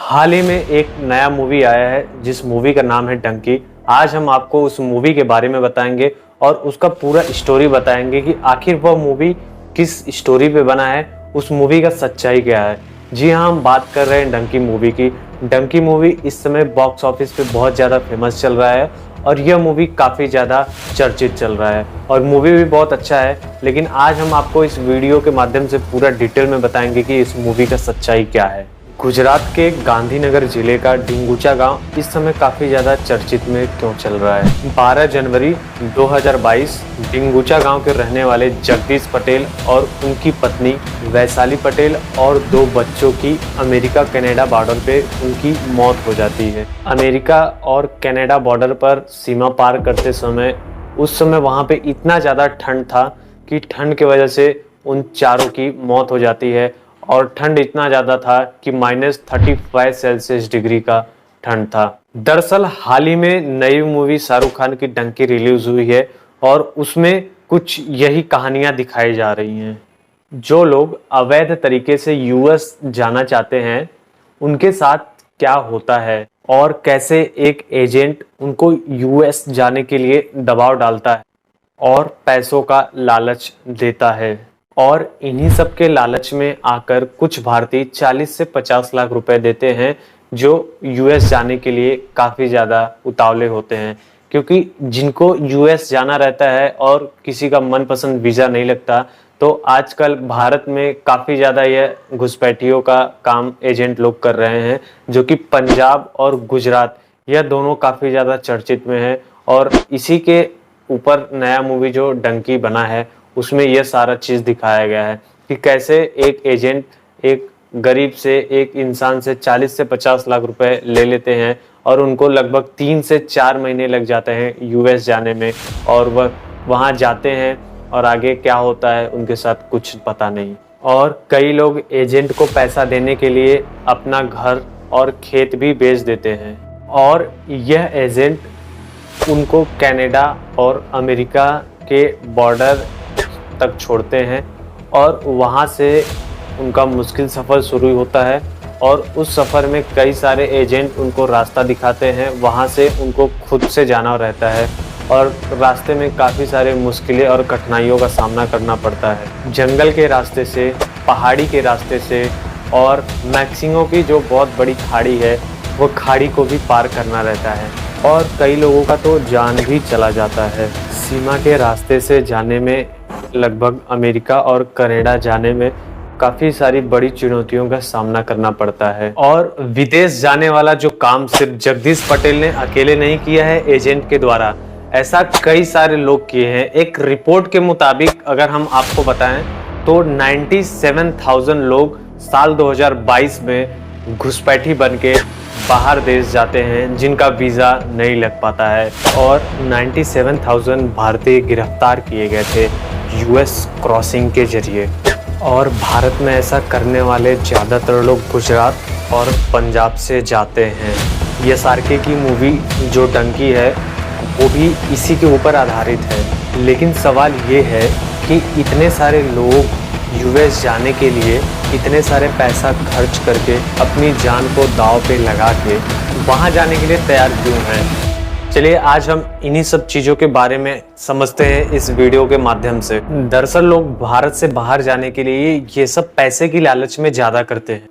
हाल ही में एक नया मूवी आया है जिस मूवी का नाम है डंकी। आज हम आपको उस मूवी के बारे में बताएंगे और उसका पूरा स्टोरी बताएंगे कि आखिर वह मूवी किस स्टोरी पे बना है, उस मूवी का सच्चाई क्या है। जी हाँ, हम बात कर रहे हैं डंकी मूवी की। डंकी मूवी इस समय बॉक्स ऑफिस पे बहुत ज़्यादा फेमस चल रहा है और यह मूवी काफ़ी ज़्यादा चर्चित चल रहा है और मूवी भी बहुत अच्छा है। लेकिन आज हम आपको इस वीडियो के माध्यम से पूरा डिटेल में बताएंगे कि इस मूवी का सच्चाई क्या है। गुजरात के गांधीनगर जिले का ढिंगुचा गांव इस समय काफ़ी ज़्यादा चर्चित में क्यों चल रहा है। 12 जनवरी 2022 ढिंगुचा गांव के रहने वाले जगदीश पटेल और उनकी पत्नी वैशाली पटेल और 2 बच्चों की अमेरिका कनाडा बॉर्डर पे उनकी मौत हो जाती है। अमेरिका और कनाडा बॉर्डर पर सीमा पार करते समय उस समय वहाँ पे इतना ज़्यादा ठंड था कि ठंड की वजह से उन चारों की मौत हो जाती है और ठंड इतना ज़्यादा था कि -35 सेल्सियस डिग्री का ठंड था। दरअसल हाल ही में नई मूवी शाहरुख खान की डंकी रिलीज हुई है और उसमें कुछ यही कहानियां दिखाई जा रही हैं। जो लोग अवैध तरीके से यूएस जाना चाहते हैं उनके साथ क्या होता है और कैसे एक एजेंट उनको यूएस जाने के लिए दबाव डालता है और पैसों का लालच देता है। और इन्हीं सब के लालच में आकर कुछ भारतीय 40 से 50 लाख रुपए देते हैं जो यूएस जाने के लिए काफ़ी ज़्यादा उतावले होते हैं, क्योंकि जिनको यूएस जाना रहता है और किसी का मनपसंद वीज़ा नहीं लगता तो आजकल भारत में काफ़ी ज़्यादा यह घुसपैठियों का काम एजेंट लोग कर रहे हैं, जो कि पंजाब और गुजरात यह दोनों काफ़ी ज़्यादा चर्चित में है। और इसी के ऊपर नया मूवी जो डंकी बना है उसमें यह सारा चीज़ दिखाया गया है कि कैसे एक एजेंट एक गरीब से एक इंसान से 40 से 50 लाख रुपए ले लेते हैं और उनको लगभग 3 से 4 महीने लग जाते हैं यूएस जाने में और वह वहाँ जाते हैं और आगे क्या होता है उनके साथ कुछ पता नहीं। और कई लोग एजेंट को पैसा देने के लिए अपना घर और खेत भी बेच देते हैं और यह एजेंट उनको कनाडा और अमेरिका के बॉर्डर तक छोड़ते हैं और वहाँ से उनका मुश्किल सफ़र शुरू होता है और उस सफ़र में कई सारे एजेंट उनको रास्ता दिखाते हैं। वहाँ से उनको खुद से जाना रहता है और रास्ते में काफ़ी सारे मुश्किलें और कठिनाइयों का सामना करना पड़ता है। जंगल के रास्ते से, पहाड़ी के रास्ते से और मैक्सिको की जो बहुत बड़ी खाड़ी है वो खाड़ी को भी पार करना रहता है और कई लोगों का तो जान भी चला जाता है। सीमा के रास्ते से जाने में लगभग अमेरिका और कनाडा जाने में काफ़ी सारी बड़ी चुनौतियों का सामना करना पड़ता है। और विदेश जाने वाला जो काम सिर्फ जगदीश पटेल ने अकेले नहीं किया है एजेंट के द्वारा, ऐसा कई सारे लोग किए हैं। एक रिपोर्ट के मुताबिक अगर हम आपको बताएं तो 97,000 लोग साल 2022 में घुसपैठी बन के बाहर देश जाते हैं जिनका वीज़ा नहीं लग पाता है और 97,000 भारतीय गिरफ्तार किए गए थे यूएस क्रॉसिंग के जरिए। और भारत में ऐसा करने वाले ज़्यादातर लोग गुजरात और पंजाब से जाते हैं। एसआरके की मूवी जो डंकी है वो भी इसी के ऊपर आधारित है। लेकिन सवाल ये है कि इतने सारे लोग यूएस जाने के लिए इतने सारे पैसा खर्च करके अपनी जान को दांव पे लगा के वहाँ जाने के लिए तैयार क्यों हैं। चलिए आज हम इन्हीं सब चीज़ों के बारे में समझते हैं इस वीडियो के माध्यम से। दरअसल लोग भारत से बाहर जाने के लिए ये सब पैसे की लालच में ज़्यादा करते हैं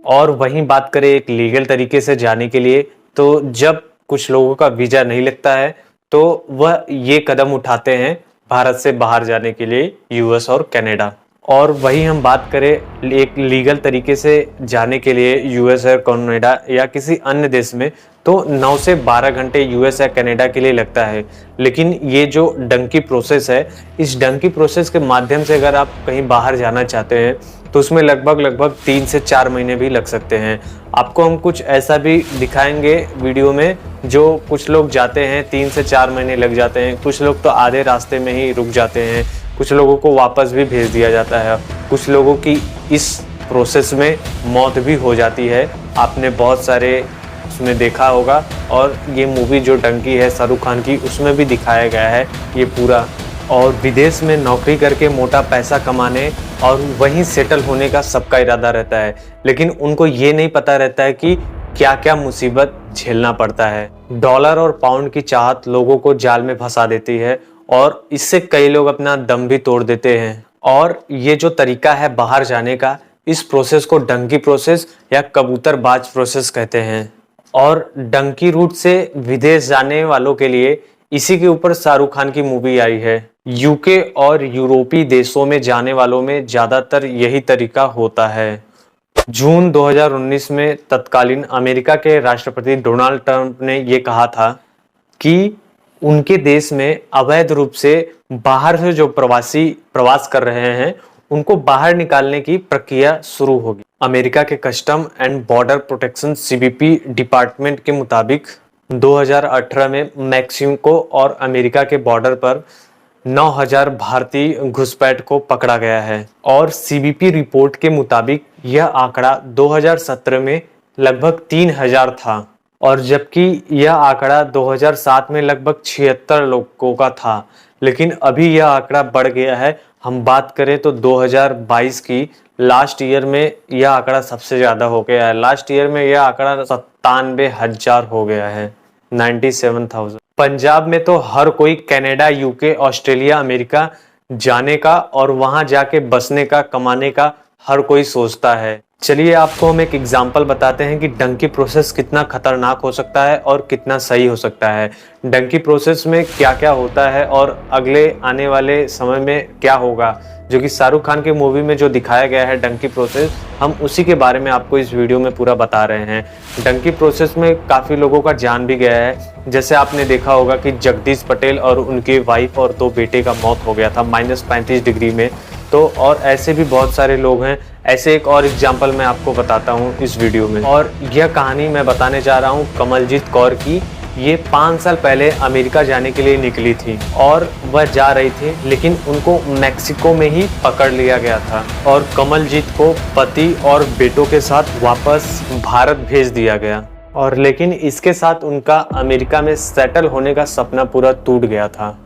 और वहीं बात करें एक लीगल तरीके से जाने के लिए तो जब कुछ लोगों का वीज़ा नहीं लगता है तो वह ये कदम उठाते हैं भारत से बाहर जाने के लिए यूएस और कनाडा। और वही हम बात करें एक लीगल तरीके से जाने के लिए यूएस या कनाडा या किसी अन्य देश में तो 9 से 12 घंटे यूएस या कनाडा के लिए लगता है। लेकिन ये जो डंकी प्रोसेस है, इस डंकी प्रोसेस के माध्यम से अगर आप कहीं बाहर जाना चाहते हैं तो उसमें लगभग 3 से 4 महीने भी लग सकते हैं। आपको हम कुछ ऐसा भी दिखाएंगे वीडियो में जो कुछ लोग जाते हैं 3 से 4 महीने लग जाते हैं, कुछ लोग तो आधे रास्ते में ही रुक जाते हैं, कुछ लोगों को वापस भी भेज दिया जाता है, कुछ लोगों की इस प्रोसेस में मौत भी हो जाती है। आपने बहुत सारे उसमें देखा होगा और ये मूवी जो डंकी है शाहरुख खान की उसमें भी दिखाया गया है ये पूरा। और विदेश में नौकरी करके मोटा पैसा कमाने और वहीं सेटल होने का सबका इरादा रहता है, लेकिन उनको ये नहीं पता रहता है कि क्या क्या मुसीबत झेलना पड़ता है। डॉलर और पाउंड की चाहत लोगों को जाल में फंसा देती है और इससे कई लोग अपना दम भी तोड़ देते हैं। और ये जो तरीका है बाहर जाने का, इस प्रोसेस को डंकी प्रोसेस या कबूतरबाज प्रोसेस कहते हैं। और डंकी रूट से विदेश जाने वालों के लिए इसी के ऊपर शाहरुख खान की मूवी आई है। यूके और यूरोपीय देशों में जाने वालों में ज्यादातर यही तरीका होता है। जून 2019 में तत्कालीन अमेरिका के राष्ट्रपति डोनाल्ड ट्रंप ने ये कहा था कि उनके देश में अवैध रूप से बाहर से जो प्रवासी प्रवास कर रहे हैं उनको बाहर निकालने की प्रक्रिया शुरू होगी। अमेरिका के custom and border protection CBP department के मुताबिक 2018 में मैक्सिको और अमेरिका के बॉर्डर पर 9,000 भारतीय घुसपैठ को पकड़ा गया है। और सीबीपी रिपोर्ट के मुताबिक यह आंकड़ा 2017 में लगभग 3,000 था और जबकि यह आंकड़ा 2007 में लगभग 76 लोगों का था, लेकिन अभी यह आंकड़ा बढ़ गया है। हम बात करें तो 2022 की लास्ट ईयर में यह आंकड़ा सबसे ज्यादा हो गया है। लास्ट ईयर में यह आंकड़ा 97,000 हो गया है, 97,000। पंजाब में तो हर कोई कनाडा, यूके, ऑस्ट्रेलिया, अमेरिका जाने का और वहां जाके बसने का, कमाने का हर कोई सोचता है। चलिए आपको हम एक एग्जाम्पल बताते हैं कि डंकी प्रोसेस कितना खतरनाक हो सकता है और कितना सही हो सकता है। डंकी प्रोसेस में क्या क्या होता है और अगले आने वाले समय में क्या होगा, जो कि शाहरुख खान की मूवी में जो दिखाया गया है डंकी प्रोसेस, हम उसी के बारे में आपको इस वीडियो में पूरा बता रहे हैं। डंकी प्रोसेस में काफ़ी लोगों का जान भी गया है। जैसे आपने देखा होगा कि जगदीश पटेल और उनकी वाइफ और 2 बेटे का मौत हो गया था -35 डिग्री में। तो और ऐसे भी बहुत सारे लोग हैं। ऐसे एक और एग्जाम्पल मैं आपको बताता हूँ इस वीडियो में। और यह कहानी मैं बताने जा रहा हूँ कमलजीत कौर की। ये 5 साल पहले अमेरिका जाने के लिए निकली थी और वह जा रही थी, लेकिन उनको मैक्सिको में ही पकड़ लिया गया था और कमलजीत को पति और बेटों के साथ वापस भारत भेज दिया गया। और लेकिन इसके साथ उनका अमेरिका में सेटल होने का सपना पूरा टूट गया था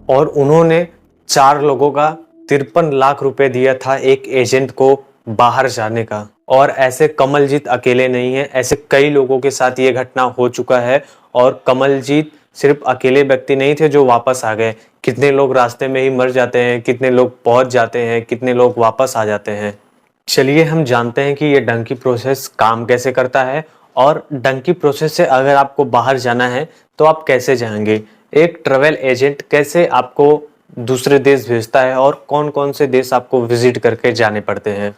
और उन्होंने 4 लोगों का 53 लाख रुपए दिया था एक एजेंट को बाहर जाने का। और ऐसे कमलजीत अकेले नहीं है, ऐसे कई लोगों के साथ ये घटना हो चुका है। और कमलजीत सिर्फ अकेले व्यक्ति नहीं थे जो वापस आ गए। कितने लोग रास्ते में ही मर जाते हैं, कितने लोग पहुंच जाते हैं, कितने लोग वापस आ जाते हैं। चलिए हम जानते हैं कि ये डंकी प्रोसेस काम कैसे करता है और डंकी प्रोसेस से अगर आपको बाहर जाना है तो आप कैसे जाएंगे, एक ट्रैवल एजेंट कैसे आपको दूसरे देश भेजता है और कौन कौन से देश आपको विजिट करके जाने पड़ते हैं।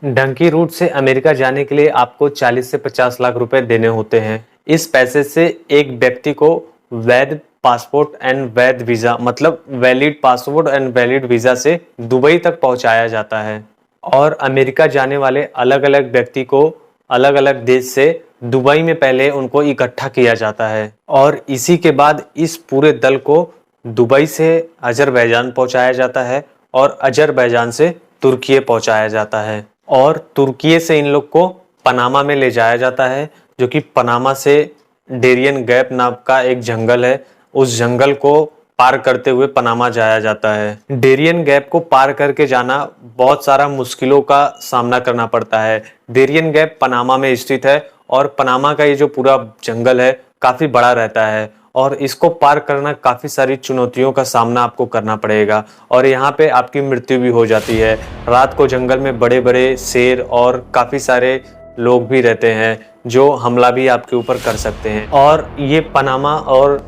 डंकी रूट से अमेरिका जाने के लिए आपको 40 से 50 लाख रुपए देने होते हैं। इस पैसे से एक व्यक्ति को वैध पासपोर्ट एंड वैध वीजा, मतलब valid passport and valid visa से दुबई तक पहुंचाया जाता है। और अमेरिका जाने वाले अलग अलग व्यक्ति को अलग अलग देश से दुबई में पहले उनको इकट्ठा किया जाता है और इसी के बाद इस पूरे दल को दुबई से अजरबैजान पहुंचाया जाता है और अजरबैजान से तुर्की पहुंचाया जाता है और तुर्की से इन लोग को पनामा में ले जाया जाता है, जो कि पनामा से डेरियन गैप नाम का एक जंगल है, उस जंगल को पार करते हुए पनामा जाया जाता है। डेरियन गैप को पार करके जाना बहुत सारा मुश्किलों का सामना करना पड़ता है। डेरियन गैप पनामा में स्थित है और पनामा का ये जो पूरा जंगल है काफी बड़ा रहता है और इसको पार करना काफी सारी चुनौतियों का सामना आपको करना पड़ेगा और यहाँ पे आपकी मृत्यु भी हो जाती है। रात को जंगल में बड़े बड़े शेर और काफी सारे लोग भी रहते हैं जो हमला भी आपके ऊपर कर सकते हैं। और ये पनामा और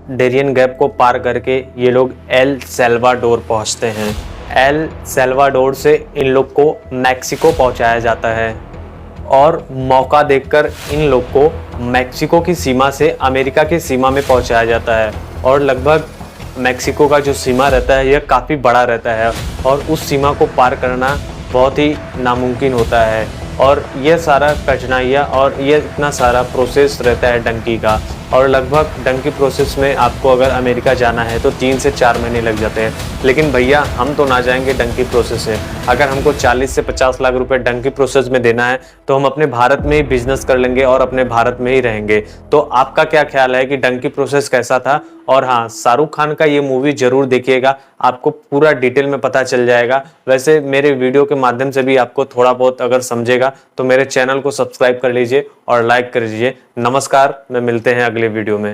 डेरियन गैप को पार करके ये लोग एल सैल्वाडोर पहुंचते हैं। एल सैल्वाडोर से इन लोग को मैक्सिको पहुंचाया जाता है और मौका देखकर इन लोग को मैक्सिको की सीमा से अमेरिका की सीमा में पहुंचाया जाता है। और लगभग मैक्सिको का जो सीमा रहता है यह काफ़ी बड़ा रहता है और उस सीमा को पार करना बहुत ही नामुमकिन होता है। और यह सारा कठिनाइयाँ और ये इतना सारा प्रोसेस रहता है डंकी का और लगभग डंकी प्रोसेस में आपको अगर अमेरिका जाना है तो 3 से 4 महीने लग जाते हैं। लेकिन भैया हम तो ना जाएंगे डंकी प्रोसेस में। अगर हमको 40 से 50 लाख रुपए डंकी प्रोसेस में देना है तो हम अपने भारत में ही बिजनेस कर लेंगे और अपने भारत में ही रहेंगे। तो आपका क्या ख्याल है कि डंकी प्रोसेस कैसा था? और हाँ, शाहरुख खान का ये मूवी जरूर देखिएगा, आपको पूरा डिटेल में पता चल जाएगा। वैसे मेरे वीडियो के माध्यम से भी आपको थोड़ा बहुत अगर समझेगा तो मेरे चैनल को सब्सक्राइब कर लीजिए और लाइक कर लीजिए। नमस्कार, मैं मिलते हैं अगले वीडियो में।